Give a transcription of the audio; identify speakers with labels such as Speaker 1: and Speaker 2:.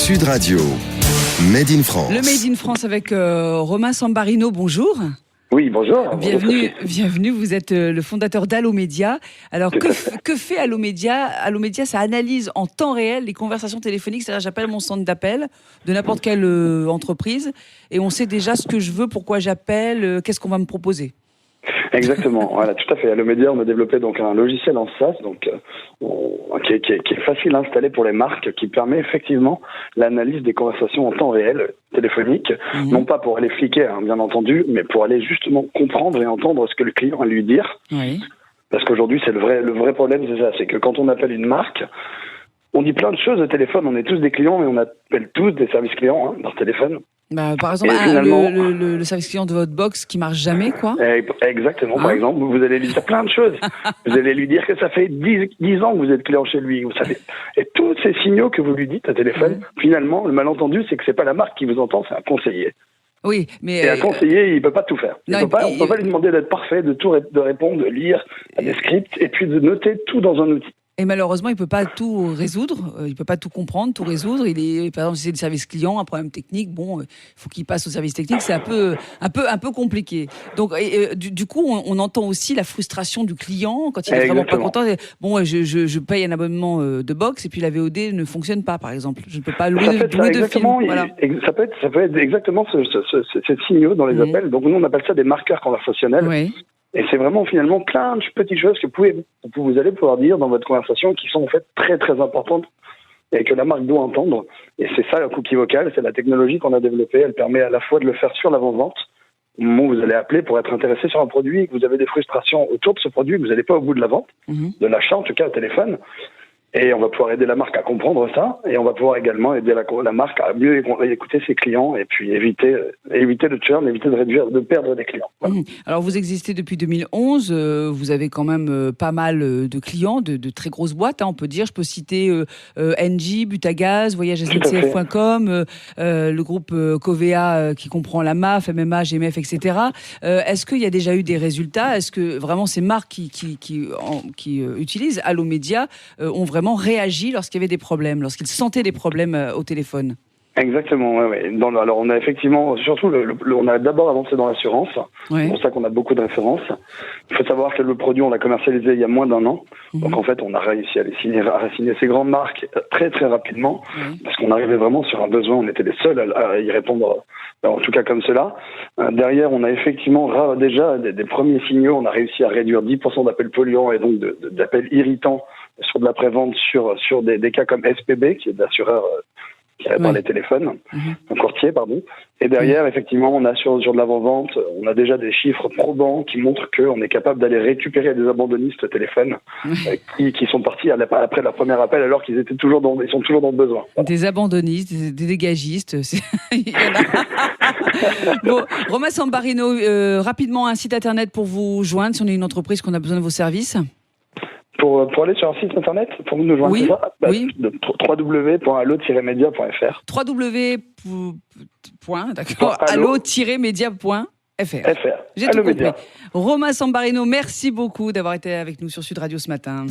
Speaker 1: Sud Radio, Made in France.
Speaker 2: Le Made in France avec Romain Sambarino, bonjour.
Speaker 3: Oui, bonjour.
Speaker 2: Bienvenue, vous êtes le fondateur d'Allomédia. Alors, que fait Allomédia ? Allomédia, ça analyse en temps réel les conversations téléphoniques, c'est-à-dire j'appelle mon centre d'appel de n'importe quelle entreprise et on sait déjà ce que je veux, pourquoi j'appelle, qu'est-ce qu'on va me proposer.
Speaker 3: Exactement, voilà, tout à fait. Allomédia, on a développé donc un logiciel en SaaS, donc qui est facile à installer pour les marques, qui permet effectivement l'analyse des conversations en temps réel téléphoniques, non pas pour aller fliquer, bien entendu, mais pour aller justement comprendre et entendre ce que le client a à lui dire. Oui. Parce qu'aujourd'hui, c'est le vrai problème, c'est ça, c'est que quand on appelle une marque, on dit plein de choses au téléphone, on est tous des clients, mais on appelle tous des services clients par téléphone.
Speaker 2: Par exemple, finalement, le service client de votre box qui marche jamais, quoi.
Speaker 3: Exactement, par exemple, vous allez lui dire plein de choses. Vous allez lui dire que ça fait 10 ans que vous êtes client chez lui, vous savez. Et tous ces signaux que vous lui dites à téléphone, finalement, le malentendu, c'est que c'est pas la marque qui vous entend, c'est un conseiller.
Speaker 2: Oui, mais
Speaker 3: et un conseiller, il peut pas tout faire. On peut pas lui demander d'être parfait, de répondre, de lire des scripts, et puis de noter tout dans un outil.
Speaker 2: Et malheureusement, il peut pas tout résoudre, il peut pas tout comprendre, tout résoudre. Par exemple, si c'est le service client, un problème technique, il faut qu'il passe au service technique, c'est un peu compliqué. Donc, du coup, on entend aussi la frustration du client quand il est vraiment pas content. Je paye un abonnement de box et puis la VOD ne fonctionne pas, par exemple. Je ne peux pas louer de films. Voilà.
Speaker 3: Ça peut être exactement ces signaux dans les appels. Donc, nous, on appelle ça des marqueurs conversationnels. Oui. Et c'est vraiment finalement plein de petites choses que vous allez pouvoir dire dans votre conversation qui sont en fait très très importantes et que la marque doit entendre. Et c'est ça la cookie vocale, c'est la technologie qu'on a développée. Elle permet à la fois de le faire sur l'avant-vente, au moment où vous allez appeler pour être intéressé sur un produit et que vous avez des frustrations autour de ce produit, que vous n'allez pas au bout de la vente, de l'achat en tout cas au téléphone. Et on va pouvoir aider la marque à comprendre ça, et on va pouvoir également aider la marque à mieux écouter ses clients, et puis éviter le churn, éviter de perdre des clients. Voilà.
Speaker 2: Alors vous existez depuis 2011, vous avez quand même pas mal de clients, de très grosses boîtes, on peut dire. Je peux citer Engie, Butagaz, voyagesncf.com, le groupe Covea qui comprend la MAF, MMA, GMF, etc. Est-ce qu'il y a déjà eu des résultats ? Est-ce que vraiment ces marques qui utilisent Allomédia ont vraiment réagi lorsqu'il y avait des problèmes, lorsqu'ils sentaient des problèmes au téléphone?
Speaker 3: Exactement, ouais. Alors on a effectivement, surtout, on a d'abord avancé dans l'assurance, c'est pour ça qu'on a beaucoup de références. Il faut savoir que le produit, on l'a commercialisé il y a moins d'1 an, donc en fait on a réussi à signer ces grandes marques très très rapidement, parce qu'on arrivait vraiment sur un besoin, on était les seuls à y répondre, en tout cas comme cela. Derrière, on a effectivement déjà des premiers signaux, on a réussi à réduire 10% d'appels polluants et donc d'appels irritants sur de la prévente sur des cas comme SPB, qui est d'assureur qui répare les téléphones, un courtier, pardon. Et derrière, effectivement, on a sur de l'avant-vente, on a déjà des chiffres probants qui montrent qu'on est capable d'aller récupérer des abandonnistes téléphones qui sont partis après leur premier appel alors qu'ils sont toujours dans le besoin. Voilà.
Speaker 2: Des abandonnistes, des dégagistes. Bon, Romain Sambarino, rapidement un site internet pour vous joindre si on est une entreprise qu'on a besoin de vos services.
Speaker 3: Pour aller sur un site internet, pour nous joindre, c'est ça ? www.allo-media.fr.
Speaker 2: allo-media.fr. J'ai tout compris. Romain Sambarino, merci beaucoup d'avoir été avec nous sur Sud Radio ce matin.